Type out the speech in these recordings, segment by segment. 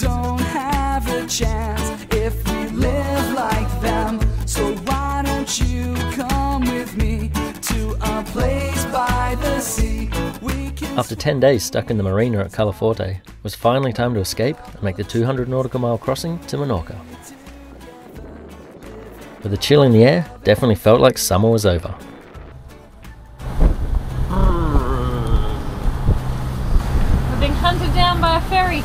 don't have a chance if we live like them. So why don't you come with me to a place by the sea? After 10 days stuck in the marina at Carloforte, it was finally time to escape and make the 200 nautical mile crossing to Menorca. With the chill in the air, definitely felt like summer was over. We're being hunted down by a ferry.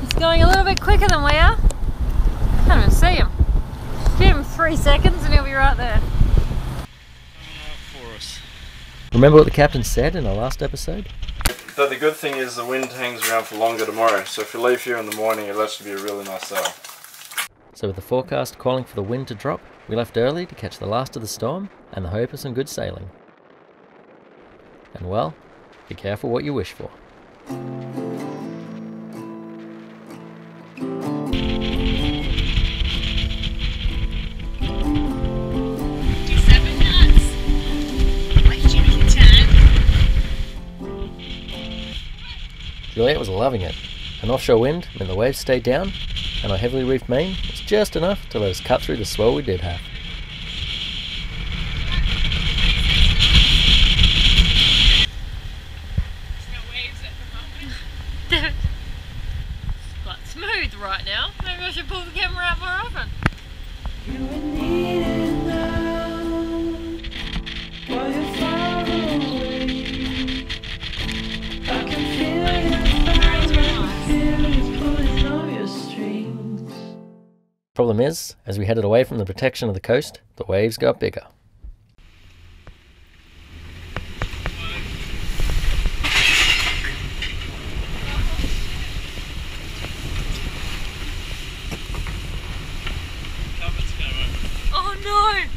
It's going a little bit quicker than we are. Can't even see him. Give him 3 seconds and he'll be right there. Remember what the captain said in our last episode? But the good thing is the wind hangs around for longer tomorrow, so if you leave here in the morning it'll actually be a really nice sail. So with the forecast calling for the wind to drop, we left early to catch the last of the storm and the hope of some good sailing. And well, be careful what you wish for. Juliet was loving it. An offshore wind meant the waves stayed down, and our heavily reefed main was just enough to let us cut through the swell we did have. There's no waves at the moment. It's quite smooth right now. Maybe I should pull the camera out more often. You need it now, while you're far away. I can feel you. Problem is, as we headed away from the protection of the coast, the waves got bigger. Oh no!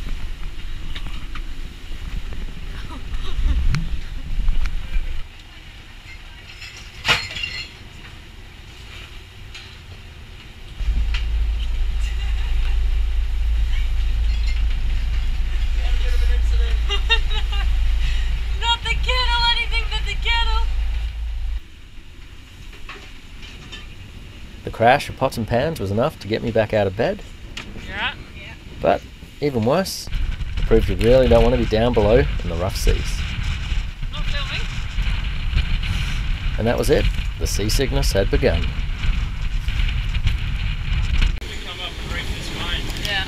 The crash of pots and pans was enough to get me back out of bed. Yeah. But, even worse, it proved you really don't want to be down below in the rough seas. Not filming. And that was it. The seasickness had begun. Yeah.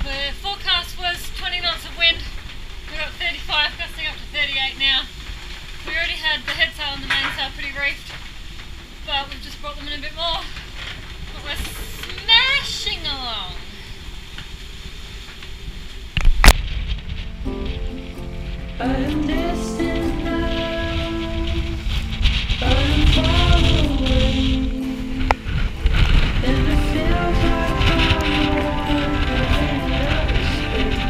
The forecast was 20 knots of wind. We got 35, gusting up to 38 now. We already had the head sail and the mainsail pretty reefed, but we've just brought them in a bit more. But we're smashing along. I'm distant now, I'm far away, and it feels like I'm in outer space.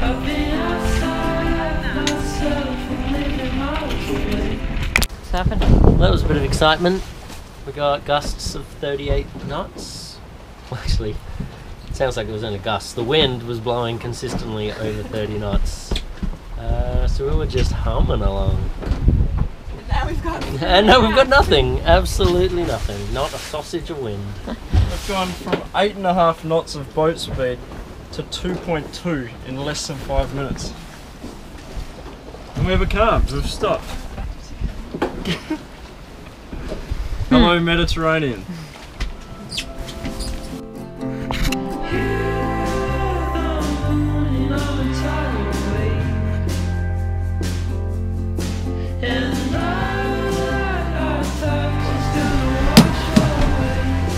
I've been outside myself and living miles away. What's happened? Well, that was a bit of excitement. We got gusts of 38 knots. Well, actually, it sounds like it was only gusts. The wind was blowing consistently over 30 knots. So we were just humming along. And now we've got And now we've got nothing. Absolutely nothing. Not a sausage of wind. We've gone from 8.5 knots of boat speed to 2.2 in less than 5 minutes. And we've calmed, we've stopped. Hello Mediterranean.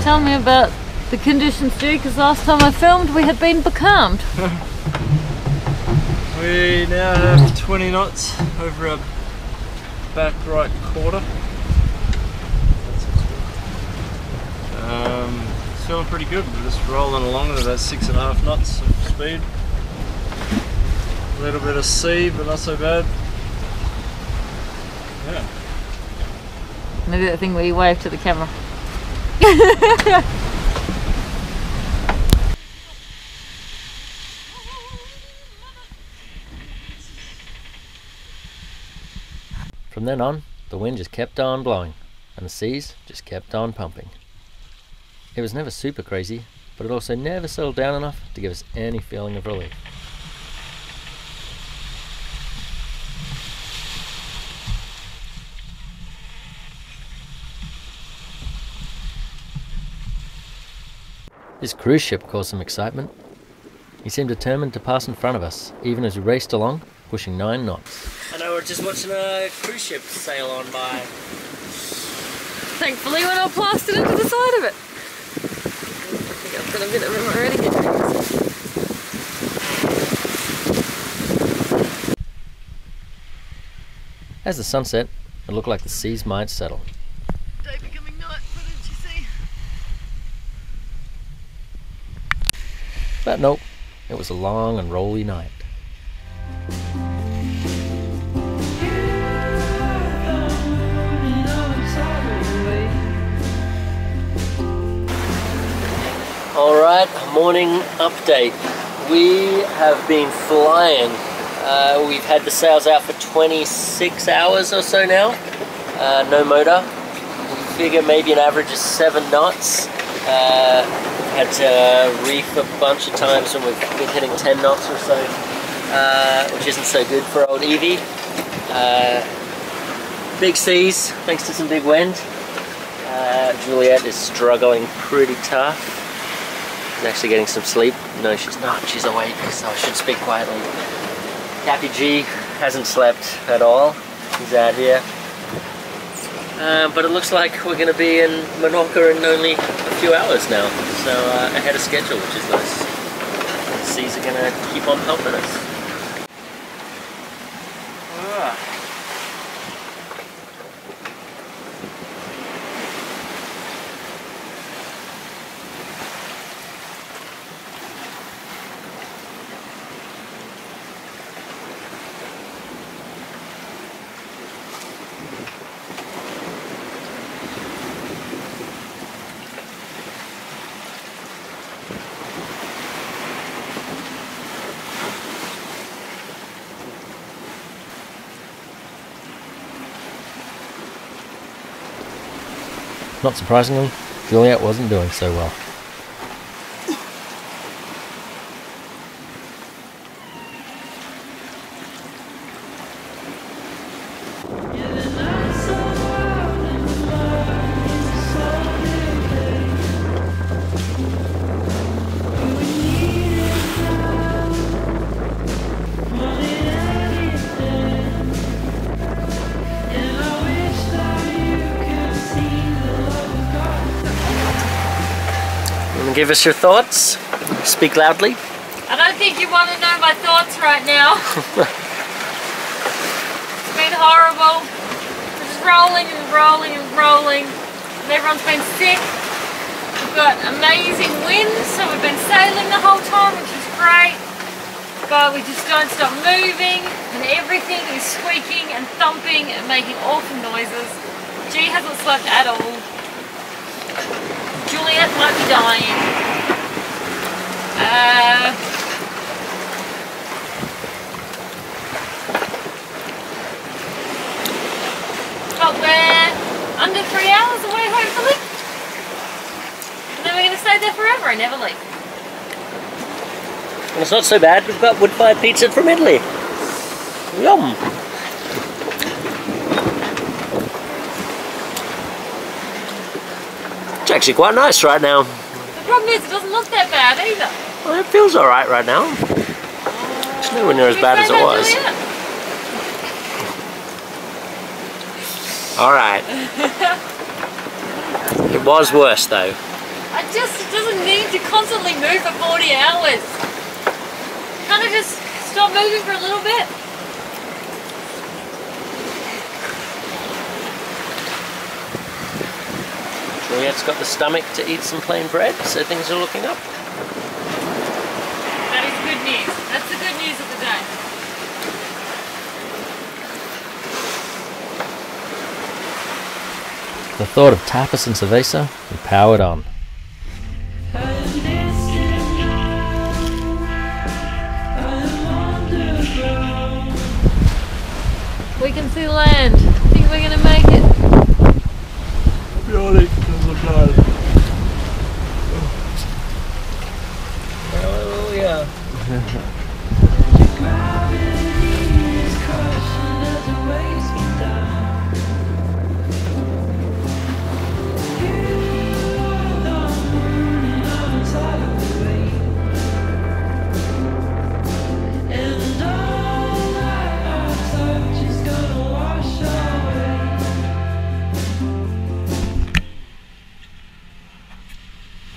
Tell me about the conditions, Stu, because last time I filmed we had been becalmed. We now have 20 knots over our back right quarter. It's feeling pretty good. We're just rolling along at about 6.5 knots of speed. A little bit of sea, but not so bad. Yeah. Maybe that thing where you wave to the camera. From then on, the wind just kept on blowing, and the seas just kept on pumping. It was never super crazy, but it also never settled down enough to give us any feeling of relief. This cruise ship caused some excitement. He seemed determined to pass in front of us, even as we raced along, pushing 9 knots. I know, we're just watching a cruise ship sail on by. Thankfully we're not plastered into the side of it. I think I've got a bit of room already. As the sun set, it looked like the seas might settle. Day becoming night, didn't you see? But nope, it was a long and rolly night. Alright, morning update. We have been flying. We've had the sails out for 26 hours or so now. No motor. We figure maybe an average of 7 knots. Had to reef a bunch of times when we've been hitting 10 knots or so, which isn't so good for old Evie. Big seas, thanks to some big wind. Juliet is struggling pretty tough. She's actually getting some sleep. No, she's not. She's awake, so I should speak quietly. Cappy G hasn't slept at all. He's out here. But it looks like we're going to be in Menorca in only a few hours now. So ahead of schedule, which is nice. The seas are going to keep on helping us. Not surprisingly, Juliet wasn't doing so well. Give us your thoughts. Speak loudly. I don't think you want to know my thoughts right now. It's been horrible. We're just rolling and rolling and rolling. And everyone's been sick. We've got amazing winds, so we've been sailing the whole time, which is great. But we just don't stop moving, and everything is squeaking and thumping and making awful noises. G hasn't slept at all. Juliet might be dying. But we're under 3 hours away, hopefully. And then we're going to stay there forever and never leave. Well, it's not so bad. We've got wood-fired pizza from Italy. Yum! It's actually quite nice right now. The problem is it doesn't look that bad either. Well, it feels alright right now. It's nowhere near as bad as it was. Alright. It was worse though. It doesn't need to constantly move for 40 hours. Kind of just stop moving for a little bit. Juliet's got the stomach to eat some plain bread, so things are looking up. That is good news. That's the good news of the day. The thought of tapas and cerveza, we powered on. We can see land. Think we're gonna make it? Really? Hallelujah.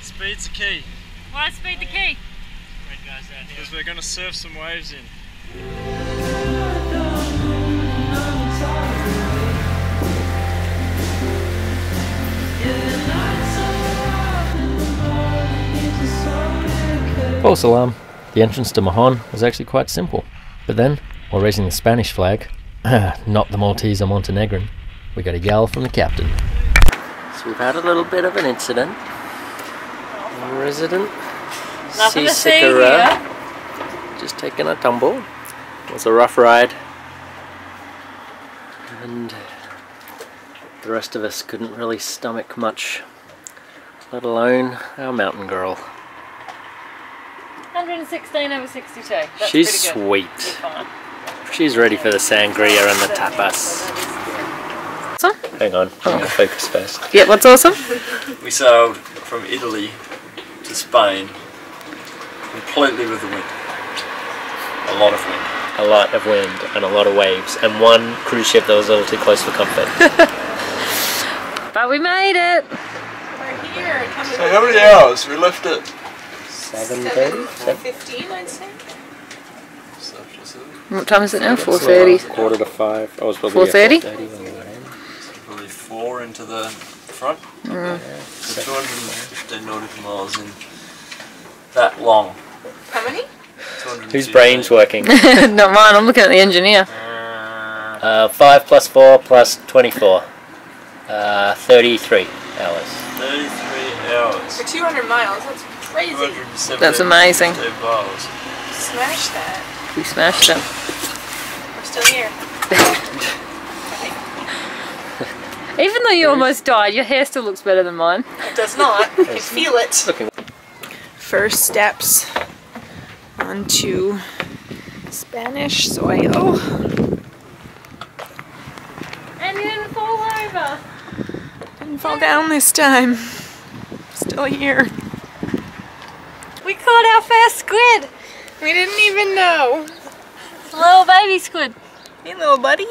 Speed's the key. Why is speed the key? Because we're going to surf some waves in. False alarm. The entrance to Mahon was actually quite simple. But then, while raising the Spanish flag, not the Maltese or Montenegrin, we got a yell from the captain. So we've had a little bit of an incident. A resident Nothing to see seasicker here. just taking a tumble. It was a rough ride. And the rest of us couldn't really stomach much, let alone our mountain girl. 116 over 62. That's She's pretty good. sweet. You're fine. She's ready for the sangria and the tapas. Hang on, I'm gonna focus first. Yeah, what's awesome? We sailed from Italy to Spain completely with the wind. A lot of wind. A lot of wind and a lot of waves, and one cruise ship that was a little too close for comfort. But we made it. We're here. So how many hours? We left at 7:30? 15, I'd say. What time is it now? 4:30. 4:45. I was probably 4:30? 4:30 when we got in. probably 4 into the front. So 215 nautical miles in that long. How many? Whose brain's working? Not mine, I'm looking at the engineer. 5 plus 4 plus 24. 33 hours. 33 hours. For 200 miles, that's crazy. 270 That's amazing. miles. Smash that. We smashed it. We're still here. Even though you almost died, your hair still looks better than mine. It does not. I can feel it. Looking. First steps onto Spanish soil. And you didn't fall over. Didn't fall down this time. Still here. We caught our first squid. We didn't even know. It's a little baby squid. Hey, little buddy.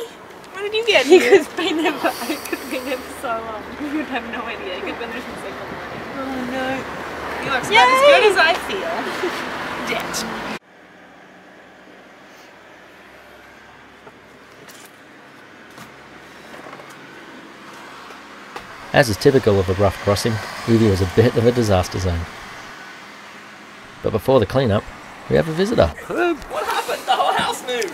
When did you get He here? could have been there for, he could have been there for so long. You would have no idea. He could have been there since like the morning. Oh no. He looks about as good as I feel. Dead. As is typical of a rough crossing, Evie was a bit of a disaster zone. But before the cleanup, we have a visitor. What happened? The whole house moved.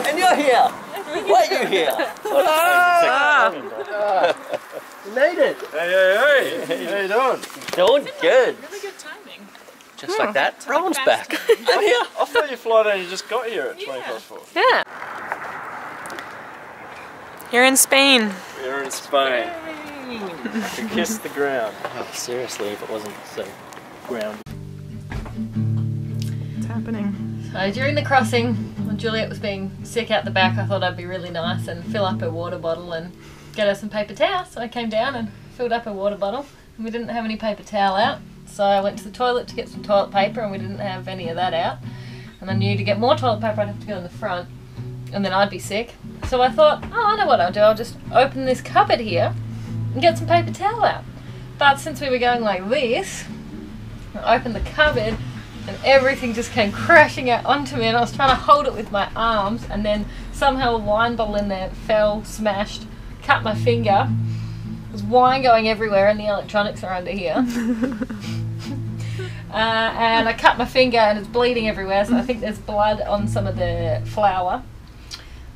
And you're here. Why are you here? You made it! Hey, how you doing? Doing good. Really good timing. Just like that, Rowan's back. I'm here. I thought you flight only just got here at 20:04. Yeah. You're in Spain. We're in Spain. To kiss the ground. Oh, seriously, if it wasn't so ground. What's happening? So during the crossing, when Juliet was being sick out the back, I thought I'd be really nice and fill up her water bottle and get her some paper towel. So I came down and filled up her water bottle, and we didn't have any paper towel out. So I went to the toilet to get some toilet paper, and we didn't have any of that out. And I knew to get more toilet paper I'd have to go in the front, and then I'd be sick. So I thought, oh, I know what I'll do. I'll just open this cupboard here and get some paper towel out. But since we were going like this, I opened the cupboard and everything just came crashing out onto me, and I was trying to hold it with my arms, and then somehow a wine bottle in there fell, smashed, cut my finger. There's wine going everywhere and the electronics are under here. And I cut my finger and it's bleeding everywhere, so I think there's blood on some of the flour.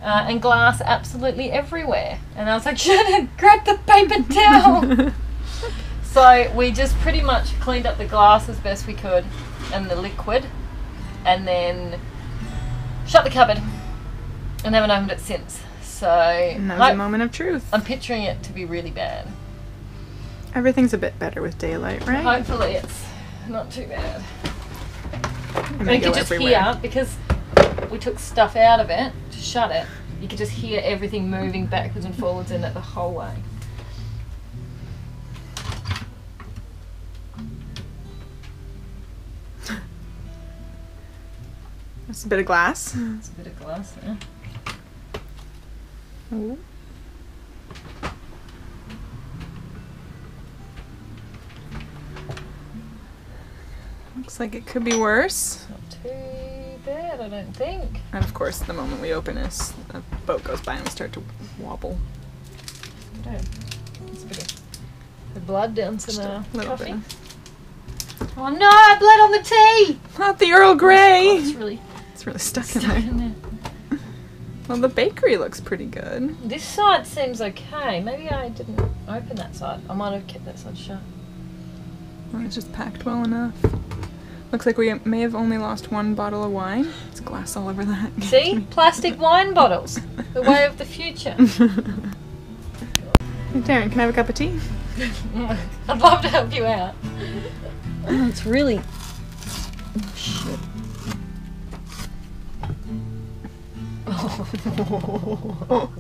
and glass absolutely everywhere. And I was like, Shannon, grab the paper towel. So we just pretty much cleaned up the glass as best we could and the liquid, and then shut the cupboard and haven't opened it since. So And that was a moment of truth. I'm picturing it to be really bad. Everything's a bit better with daylight, right? Hopefully it's not too bad. It And may you go could just everywhere. hear, because we took stuff out of it to shut it, you could just hear everything moving backwards and forwards in it the whole way. That's a bit of glass. It's a bit of glass there. Ooh. Looks like it could be worse. Not too bad, I don't think. And of course, the moment we open this, a boat goes by and we start to wobble. I don't. It's a bit of the blood down to the Little coffee. bit. Oh no, I bled on the tea! Not the Earl Grey! Oh, it's really It's really stuck in stuck there. in there. Well, the bakery looks pretty good. This side seems okay. Maybe I didn't open that side. I might have kept that side shut. Well, it's just packed well enough. Looks like we may have only lost one bottle of wine. It's glass all over that. See? Plastic wine bottles. The way of the future. Hey, Darren, can I have a cup of tea? I'd love to help you out. Oh, it's really... Oh, shit. Oh.